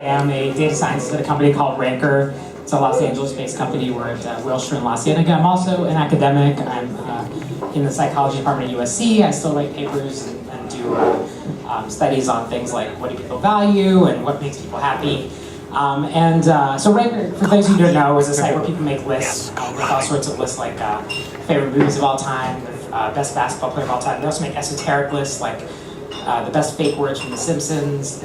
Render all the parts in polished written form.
I am a data scientist at a company called Ranker. It's a Los Angeles-based company. We're at Wilshire and La Cienega. I'm also an academic. I'm in the psychology department at USC. I still write papers and do studies on things like what do people value and what makes people happy. So Ranker, for those of you who don't know, is a site where people make lists with all sorts of lists like favorite movies of all time, best basketball player of all time. They also make esoteric lists like the best fake words from The Simpsons.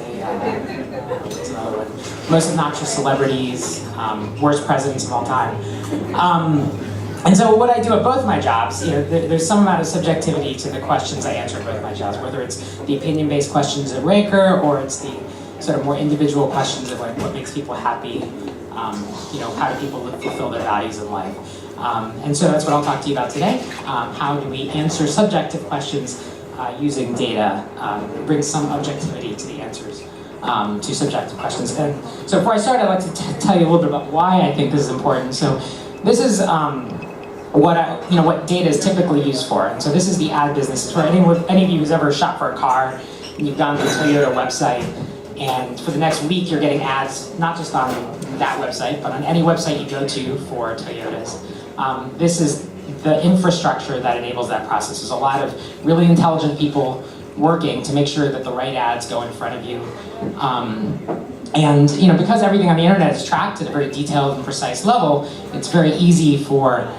What's another one? Most obnoxious celebrities, worst presidents of all time. And so what I do at both my jobs, there's some amount of subjectivity to the questions I answer at both my jobs, whether it's the opinion-based questions at Ranker or it's the sort of more individual questions of like what makes people happy, how do people fulfill their values in life. And so that's what I'll talk to you about today. How do we answer subjective questions using data, bring some objectivity to the answers to subjective questions. And so before I start, I'd like to tell you a little bit about why I think this is important. So this is what data is typically used for. And so this is the ad business. It's for any of you who's ever shopped for a car, and you've gone to the Toyota website, and for the next week you're getting ads, not just on that website, but on any website you go to for Toyotas. This is the infrastructure that enables that process. There's a lot of really intelligent people working to make sure that the right ads go in front of you. Because everything on the internet is tracked at a very detailed and precise level, it's very easy for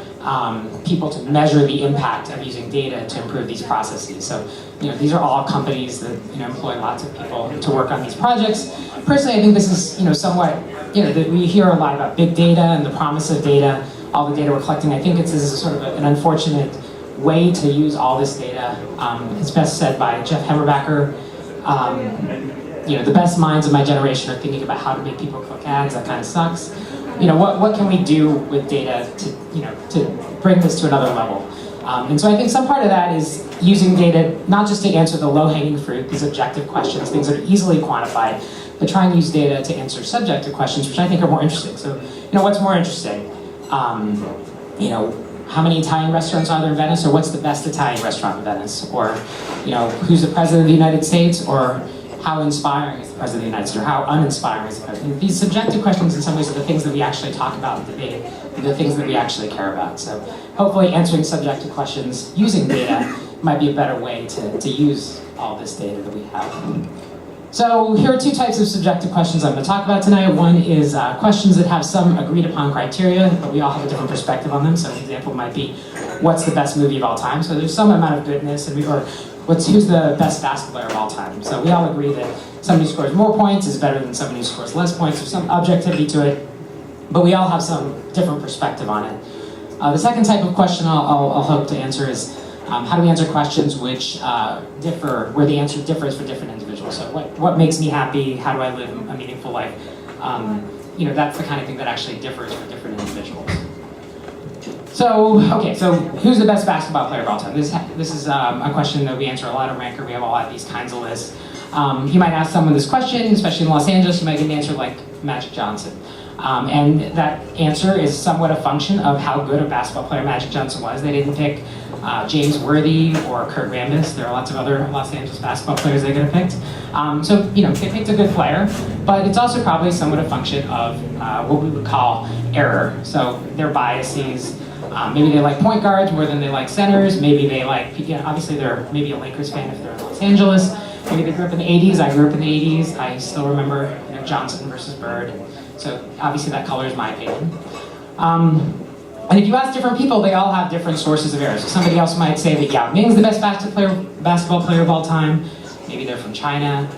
people to measure the impact of using data to improve these processes. So, these are all companies that employ lots of people to work on these projects. Personally, I think this is somewhat that we hear a lot about big data and the promise of data, all the data we're collecting. I think this is sort of an unfortunate way to use all this data. It's best said by Jeff Hemmerbacher. The best minds of my generation are thinking about how to make people click ads. That kind of sucks. What can we do with data to bring this to another level? And so I think some part of that is using data not just to answer the low-hanging fruit, these objective questions, things that are easily quantified, but try and use data to answer subjective questions, which I think are more interesting. So, what's more interesting? How many Italian restaurants are there in Venice, or what's the best Italian restaurant in Venice? Or, who's the president of the United States, or how inspiring is the president of the United States, or how uninspiring is the president? These subjective questions in some ways are the things that we actually talk about in debate, the things that we actually care about. So hopefully answering subjective questions using data might be a better way to use all this data that we have. So here are two types of subjective questions I'm going to talk about tonight. One is questions that have some agreed upon criteria, but we all have a different perspective on them. So an example might be, what's the best movie of all time? So there's some amount of goodness, or who's the best basketball player of all time? So we all agree that somebody who scores more points is better than somebody who scores less points. There's some objectivity to it, but we all have some different perspective on it. The second type of question I'll hope to answer is, how do we answer questions which differ, where the answer differs for different individuals? So what makes me happy? How do I live a meaningful life? That's the kind of thing that actually differs for different individuals. So who's the best basketball player of all time? This is a question that we answer a lot of Ranker. We have a lot of these kinds of lists. You might ask someone this question, especially in Los Angeles, you might get an answer like Magic Johnson. And that answer is somewhat a function of how good a basketball player Magic Johnson was. They didn't pick James Worthy or Kurt Rambis. There are lots of other Los Angeles basketball players they could have picked. They picked a good player, but it's also probably somewhat a function of what we would call error. So their biases. Maybe they like point guards more than they like centers. Maybe they like, obviously they're maybe a Lakers fan if they're in Los Angeles. Maybe they grew up in the 80s. I grew up in the 80s. I still remember Johnson versus Bird. So obviously that colors my opinion. And if you ask different people, they all have different sources of error. So somebody else might say that Yao Ming's the best basketball player of all time. Maybe they're from China.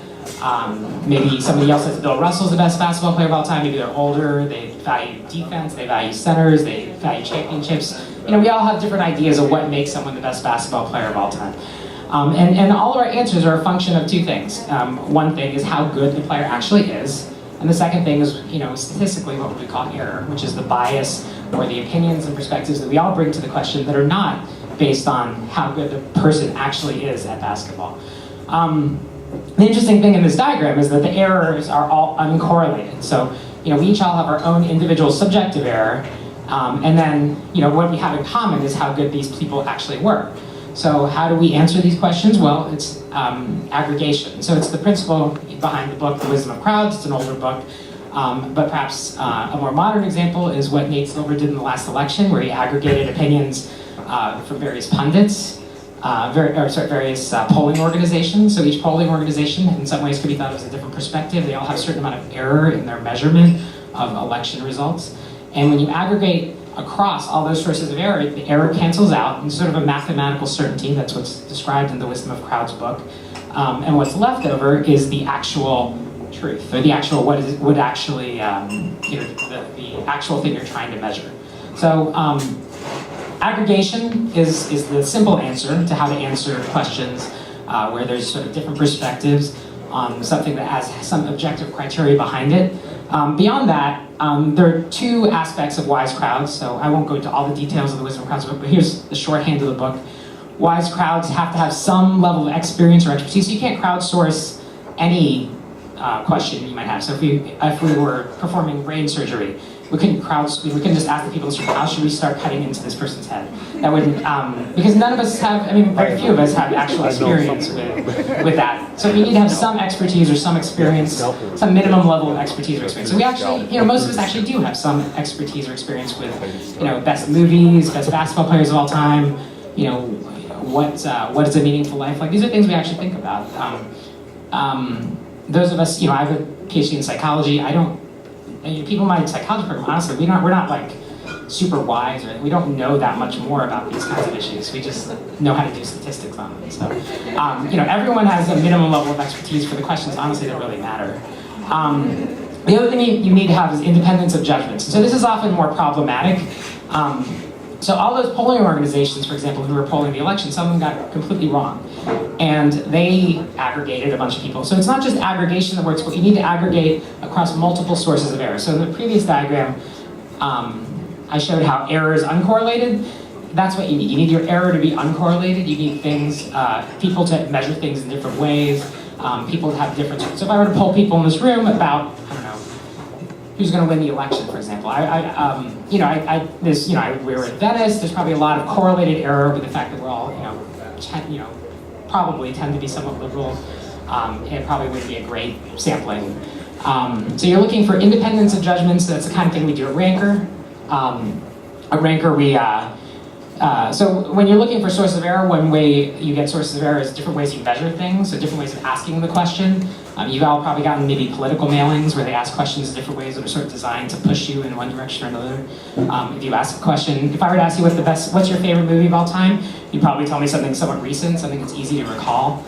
Maybe somebody else says Bill Russell's the best basketball player of all time. Maybe they're older, they value defense, they value centers, they value championships. We all have different ideas of what makes someone the best basketball player of all time. And all of our answers are a function of two things. One thing is how good the player actually is. And the second thing is, statistically what we call error, which is the bias or the opinions and perspectives that we all bring to the question that are not based on how good the person actually is at basketball. The interesting thing in this diagram is that the errors are all uncorrelated. So, we each all have our own individual subjective error, and then, what we have in common is how good these people actually were. So how do we answer these questions? Well, it's aggregation. So it's the principle behind the book, The Wisdom of Crowds. It's an older book. But perhaps a more modern example is what Nate Silver did in the last election, where he aggregated opinions from various pundits, various polling organizations. So each polling organization in some ways could be thought of as a different perspective. They all have a certain amount of error in their measurement of election results. And when you aggregate across all those sources of error, the error cancels out in sort of a mathematical certainty. That's what's described in the Wisdom of Crowds book. And what's left over is the actual truth, or the actual the actual thing you're trying to measure. So aggregation is the simple answer to how to answer questions where there's sort of different perspectives on something that has some objective criteria behind it. Beyond that, there are two aspects of wise crowds, so I won't go into all the details of the Wisdom of Crowds book, but here's the shorthand of the book. Wise crowds have to have some level of experience or expertise, so you can't crowdsource any question you might have. So if we were performing brain surgery, we couldn't just ask the people, how should we start cutting into this person's head? That wouldn't, because none of us have, very few of us have actual experience with that. So we need to have some expertise or some experience, some minimum level of expertise or experience. So we actually, most of us actually do have some expertise or experience with, best movies, best basketball players of all time, what is a meaningful life like? These are things we actually think about. Those of us, I have a PhD in psychology. People in my psychology program, honestly, we're not like super wise, or we don't know that much more about these kinds of issues. We just know how to do statistics on them. So, everyone has a minimum level of expertise for the questions, honestly, that really matter. The other thing you need to have is independence of judgment. So this is often more problematic. So all those polling organizations, for example, who were polling the election, some of them got completely wrong. And they aggregated a bunch of people. So it's not just aggregation that works, but you need to aggregate across multiple sources of error. So in the previous diagram, I showed how error is uncorrelated. That's what you need. You need your error to be uncorrelated. You need people to measure things in different ways. People have different. So if I were to poll people in this room about, who's going to win the election, for example. We were in Venice. There's probably a lot of correlated error with the fact that we're all, probably tend to be somewhat liberal. It probably wouldn't be a great sampling. So you're looking for independence of judgments. So that's the kind of thing we do at Ranker. At Ranker, so when you're looking for sources of error, one way you get sources of error is different ways you measure things, so different ways of asking the question. You've all probably gotten maybe political mailings where they ask questions in different ways that are sort of designed to push you in one direction or another. If you ask a question, if I were to ask you what's your favorite movie of all time, you'd probably tell me something somewhat recent, something that's easy to recall.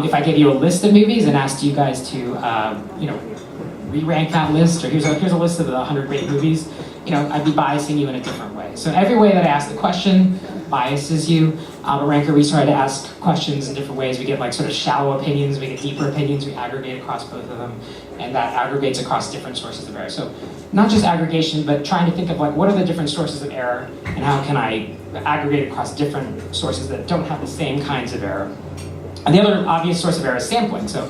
If I gave you a list of movies and asked you guys to, re-rank that list, or here's a list of the 100 great movies, I'd be biasing you in a different way. So every way that I ask the question biases you. At Ranker, we try to ask questions in different ways. We get sort of shallow opinions, we get deeper opinions, we aggregate across both of them, and that aggregates across different sources of error. So not just aggregation, but trying to think of what are the different sources of error, and how can I aggregate across different sources that don't have the same kinds of error. And the other obvious source of error is sampling. So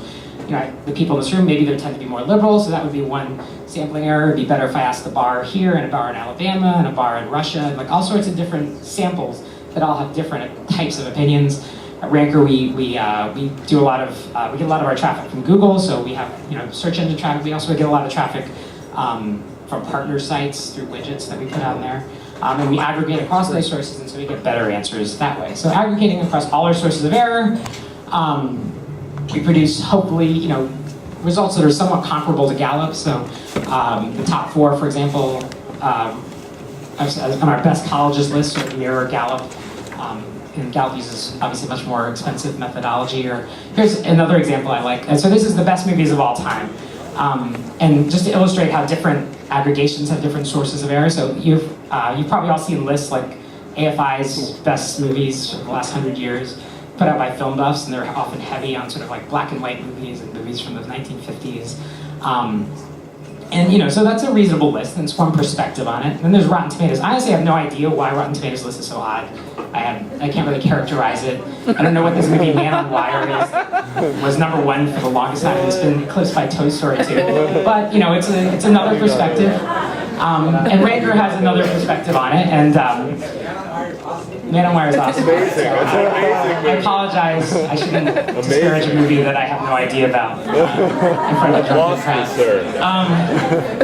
the people in this room, maybe they tend to be more liberal, so that would be one sampling error. It'd be better if I asked a bar here, and a bar in Alabama, and a bar in Russia, and all sorts of different samples that all have different types of opinions. At Ranker, we do a lot of we get a lot of our traffic from Google, so we have search engine traffic. We also get a lot of traffic from partner sites through widgets that we put out there. And we aggregate across those sources, and so we get better answers that way. So aggregating across all our sources of error, we produce, hopefully, results that are somewhat comparable to Gallup. So the top 4, for example, on our best colleges list, sort of mirror Gallup. And Gallup uses obviously much more expensive methodology. Or here's another example I like. And so this is the best movies of all time. And just to illustrate how different aggregations have different sources of error. So you've probably all seen lists like AFI's best movies for the last 100 years, put out by film buffs, and they're often heavy on sort of black and white movies and movies from the 1950s. And so that's a reasonable list, and it's one perspective on it. And then there's Rotten Tomatoes. I honestly have no idea why Rotten Tomatoes list is so odd. I can't really characterize it. I don't know what this movie Man on Wire is. Was #1 for the longest time. It's been eclipsed by Toy Story 2. But it's another perspective. And Ranker has another perspective on it. And Man on Wire is awesome. Amazing. I apologize. I shouldn't disparage a movie that I have no idea about in front of a drunken crowd.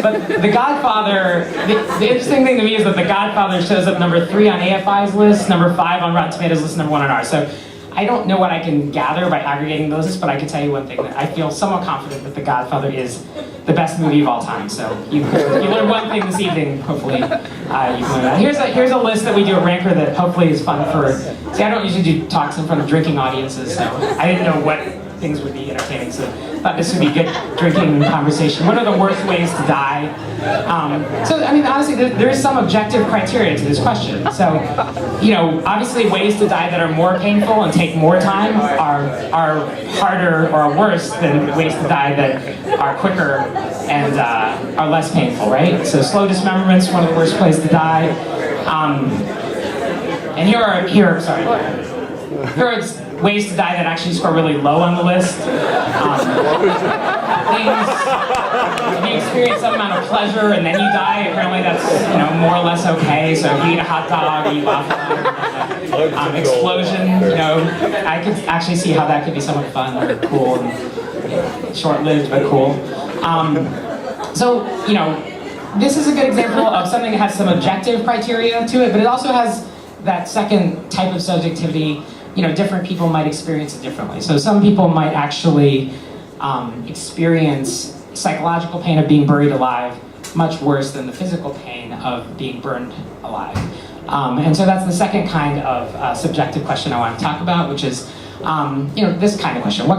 But The Godfather, the interesting thing to me is that The Godfather shows up number 3 on AFI's list, number 5 on Rotten Tomatoes list, number 1 on ours. So I don't know what I can gather by aggregating those lists, but I can tell you one thing, that I feel somewhat confident that The Godfather is the best movie of all time. So you learned one thing this evening, hopefully you can learn that. Here's a list that we do at Ranker that hopefully is fun for, see, I don't usually do talks in front of drinking audiences, so I didn't know what things would be entertaining, so I thought this would be good drinking conversation. What are the worst ways to die? So, I mean, honestly, there is some objective criteria to this question. So, you know, obviously ways to die that are more painful and take more time are harder or worse than ways to die that are quicker and are less painful, right? So slow dismemberment's one of the worst ways to die. And here are ways to die that actually score really low on the list. If you experience some amount of pleasure and then you die, apparently that's, you know, more or less okay. So if you eat a hot dog, you eat waffle, explosion, you know, I could actually see how that could be somewhat fun or cool and short-lived but cool. So, you know, this is a good example of something that has some objective criteria to it, but it also has that second type of subjectivity. You know, different people might experience it differently. So some people might actually experience psychological pain of being buried alive much worse than the physical pain of being burned alive. And so that's the second kind of subjective question I want to talk about, which is, you know, this kind of question. So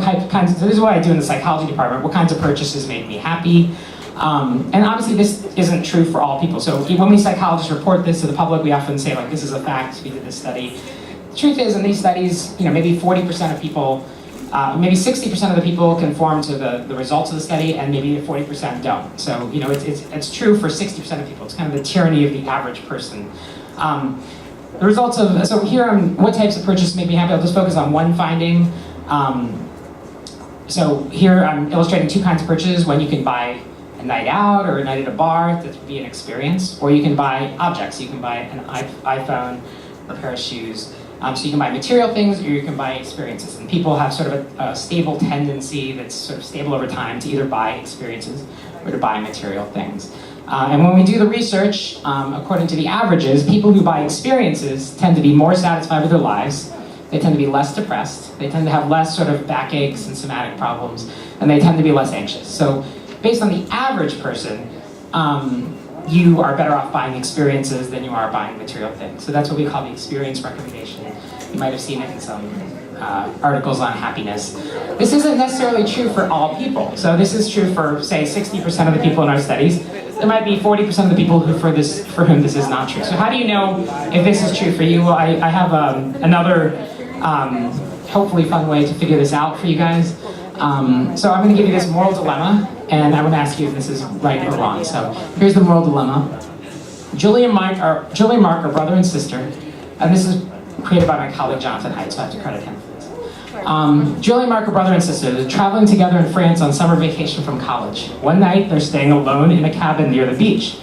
this is what I do in the psychology department. What kinds of purchases make me happy? And obviously this isn't true for all people. So when we psychologists report this to the public, we often say, like, this is a fact, we did this study. The truth is, in these studies, you know, maybe 40% of people, maybe 60% of the people conform to the results of the study, and maybe 40% don't. So, you know, it's true for 60% of people. It's kind of the tyranny of the average person. The results of, so here on what types of purchases make me happy, I'll just focus on one finding. So here I'm illustrating 2 kinds of purchases. When you can buy a night out or a night at a bar, that would be an experience, or you can buy objects. You can buy an iPhone or a pair of shoes. So you can buy material things, or you can buy experiences. And people have sort of a stable tendency that's sort of stable over time to either buy experiences or to buy material things. And when we do the research, according to the averages, people who buy experiences tend to be more satisfied with their lives. They tend to be less depressed. They tend to have less sort of backaches and somatic problems, and they tend to be less anxious. So based on the average person, you are better off buying experiences than you are buying material things. So that's what we call the experience recommendation. You might have seen it in some articles on happiness. This isn't necessarily true for all people. So this is true for, say, 60% of the people in our studies. There might be 40% of the people for whom this is not true. So how do you know if this is true for you? Well, I have another hopefully fun way to figure this out for you guys. So I'm going to give you this moral dilemma, and I want to ask you if this is right or wrong. So here's the moral dilemma. Julie and Mark are brother and sister, and this is created by my colleague Jonathan Haidt, so I have to credit him for this. Julie and Mark are brother and sister. They're traveling together in France on summer vacation from college. One night, they're staying alone in a cabin near the beach.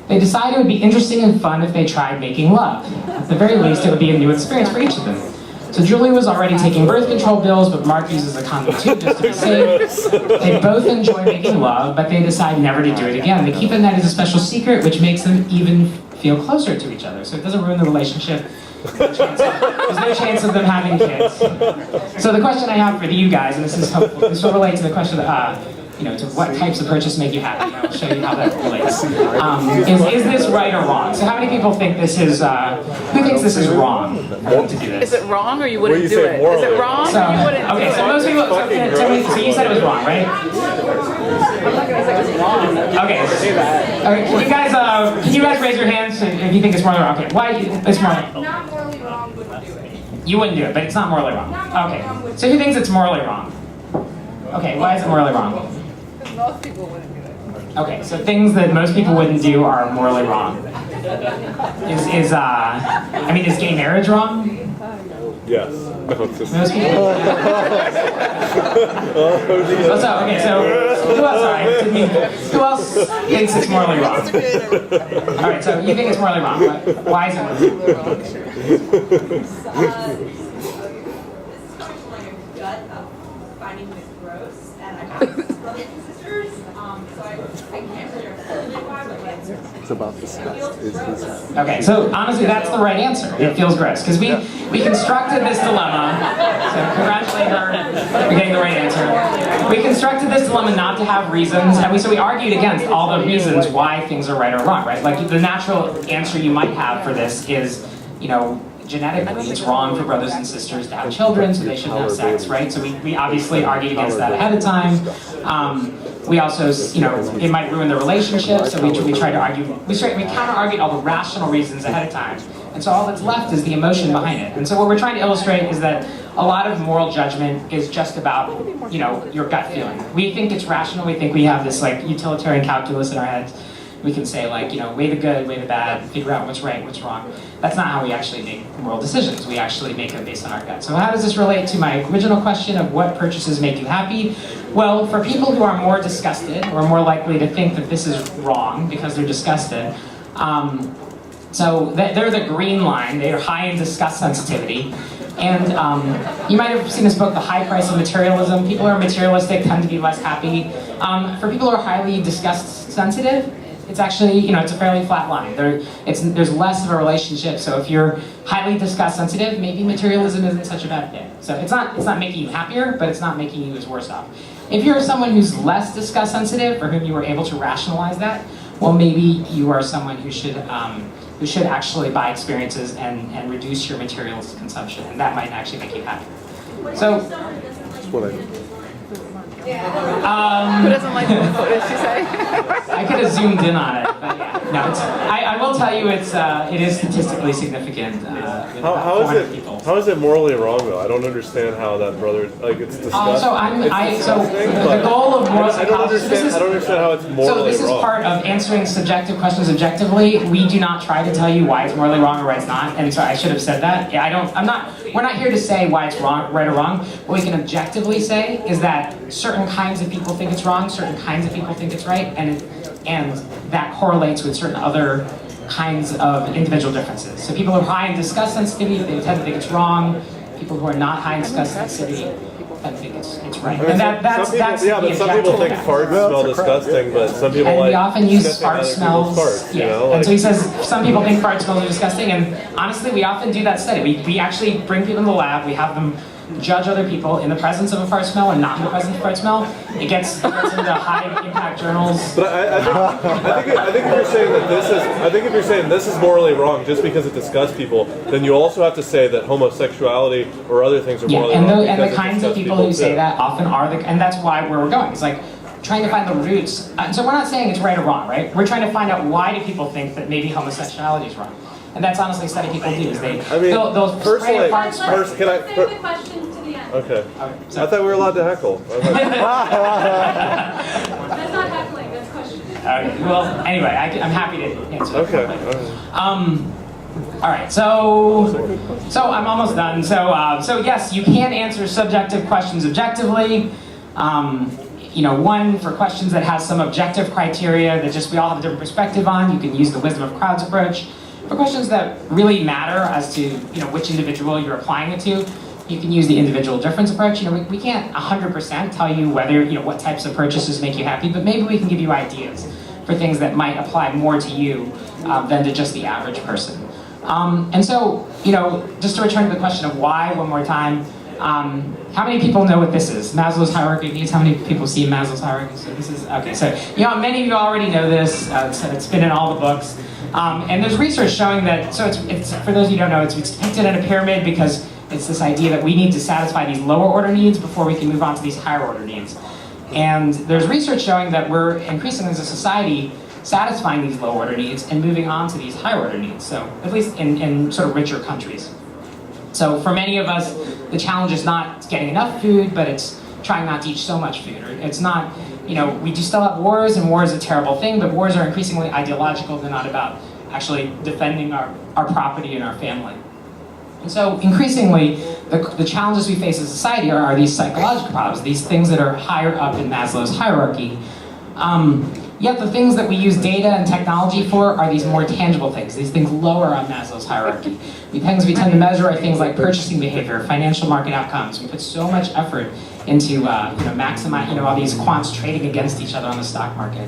They decide it would be interesting and fun if they tried making love. At the very least, it would be a new experience for each of them. So Julie was already taking birth control pills, but Mark uses a condom too, just to be safe. They both enjoy making love, but they decide never to do it again. They keep the night as a special secret, which makes them even feel closer to each other. So it doesn't ruin the relationship. There's no chance of them having kids. So the question I have for you guys, and this will relate to the question you know, to what types of purchase make you happy. And I'll show you how that relates. Is this right or wrong? So how many people think this is, who thinks this is wrong to do this? Is it wrong or you wouldn't do it? Is it wrong so, or you wouldn't do it? Okay, so most people, so you said it was wrong, right? I'm not gonna say it's wrong. Okay. Okay, can you guys raise your hands if you think it's morally wrong? Okay, why it's morally? Not morally wrong, wouldn't do it. You wouldn't do it, but it's not morally wrong. Okay, so who thinks it's morally wrong? Okay, why is it morally wrong? Because most people wouldn't do it. Okay, so things that most people wouldn't do are morally wrong. Is gay marriage wrong? Yes. Most people. Oh, so, okay, so who else? Sorry, didn't mean, who else thinks it's morally wrong? All right, so you think it's morally wrong. Why is it morally wrong? This is coming from like a gut of finding this gross, and I have brothers and sisters, so I can't really articulate why, but like, It's about the stuff. Okay, so honestly, that's the right answer. It feels gross because we constructed this dilemma. So congratulate her for getting the right answer. We constructed this dilemma not to have reasons, and we argued against all the reasons why things are right or wrong, right? Like the natural answer you might have for this is, you know, genetically it's wrong for brothers and sisters to have children, so they shouldn't have sex, right? So we obviously argued against that ahead of time. We also, you know, it might ruin the relationship, so we tried to argue, we counter-argued all the rational reasons ahead of time. And so all that's left is the emotion behind it. And so what we're trying to illustrate is that a lot of moral judgment is just about, you know, your gut feeling. We think it's rational, we think we have this like utilitarian calculus in our heads. We can say like, you know, weigh the good, weigh the bad, figure out what's right, what's wrong. That's not how we actually make moral decisions. We actually make them based on our gut. So how does this relate to my original question of what purchases make you happy? Well, for people who are more disgusted, or more likely to think that this is wrong because they're disgusted, so they're the green line. They are high in disgust sensitivity. And you might have seen this book, The High Price of Materialism. People who are materialistic tend to be less happy. For people who are highly disgust sensitive, it's actually, you know, it's a fairly flat line. There's less of a relationship. So if you're highly disgust sensitive, maybe materialism isn't such a bad thing. So it's not making you happier, but it's not making you as worse off. If you're someone who's less disgust sensitive, for whom you were able to rationalize that, well, maybe you are someone who should actually buy experiences and reduce your materials consumption, and that might actually make you happy. So. Who doesn't like what did she say? I could have zoomed in on it, but yeah. No, I will tell you it is statistically significant. How is it morally wrong though? I don't understand how that brother it's disgusting. The goal of moral psychology. I don't understand how it's morally wrong. So this is part of answering subjective questions objectively. We do not try to tell you why it's morally wrong or why it's not. And so I should have said that. Yeah, we're not here to say why it's wrong, right or wrong. What we can objectively say is that certain kinds of people think it's wrong, certain kinds of people think it's right, and that correlates with certain other kinds of individual differences. So people who are high in disgust sensitivity, they tend to think it's wrong. People who are not high in disgust sensitivity tend to think it's right. And that's some people think farts smell disgusting, but some people and like. we often use fart smells. Farts, yeah. You know, and so he says some people think fart smells are disgusting, and honestly, we often do that study. We actually bring people in the lab. We have them judge other people in the presence of a fart smell and not in the presence of a fart smell. It gets into high impact journals. But I think if you're saying that if you're saying this is morally wrong just because it disgusts people, then you also have to say that homosexuality or other things are morally wrong. And the kinds of people who say that often are and that's why we're going. It's like trying to find the roots. So we're not saying it's right or wrong, right? We're trying to find out why do people think that maybe homosexuality is wrong. And that's honestly a study people do, is they'll spray a fart spray. Let's save the question to the end. Okay. So, I thought we were allowed to heckle. That's not heckling, that's questioning. well, anyway, I'm happy to answer that. Okay. All right, so I'm almost done. So yes, you can answer subjective questions objectively. One for questions that has some objective criteria that just we all have a different perspective on, you can use the wisdom of crowds approach. For questions that really matter as to which individual you're applying it to, you can use the individual difference approach. We can't 100% tell you whether what types of purchases make you happy, but maybe we can give you ideas for things that might apply more to you than to just the average person. And so, just to return to the question of why one more time, how many people know what this is? Maslow's hierarchy of needs. How many people see Maslow's hierarchy? So this is okay. So many of you already know this. It's been in all the books. And there's research showing that. So it's for those of you who don't know, it's depicted in a pyramid because it's this idea that we need to satisfy these lower order needs before we can move on to these higher order needs. And there's research showing that we're increasingly as a society satisfying these low order needs and moving on to these higher order needs. So at least in sort of richer countries. So for many of us, the challenge is not getting enough food, but it's trying not to eat so much food. Or it's not, we do still have wars, and war is a terrible thing, but wars are increasingly ideological. They're not about actually defending our property and our family. And so increasingly, the challenges we face as a society are these psychological problems, these things that are higher up in Maslow's hierarchy. Yet the things that we use data and technology for are these more tangible things, these things lower on Maslow's hierarchy. The things we tend to measure are things like purchasing behavior, financial market outcomes. We put so much effort into maximize, all these quants trading against each other on the stock market.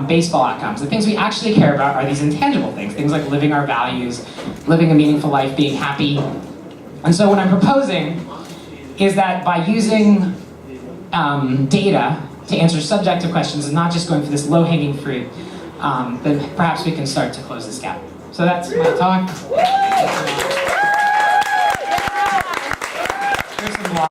Baseball outcomes. The things we actually care about are these intangible things like living our values, living a meaningful life, being happy. And so what I'm proposing is that by using data to answer subjective questions and not just going for this low-hanging fruit, then perhaps we can start to close this gap. So that's my talk.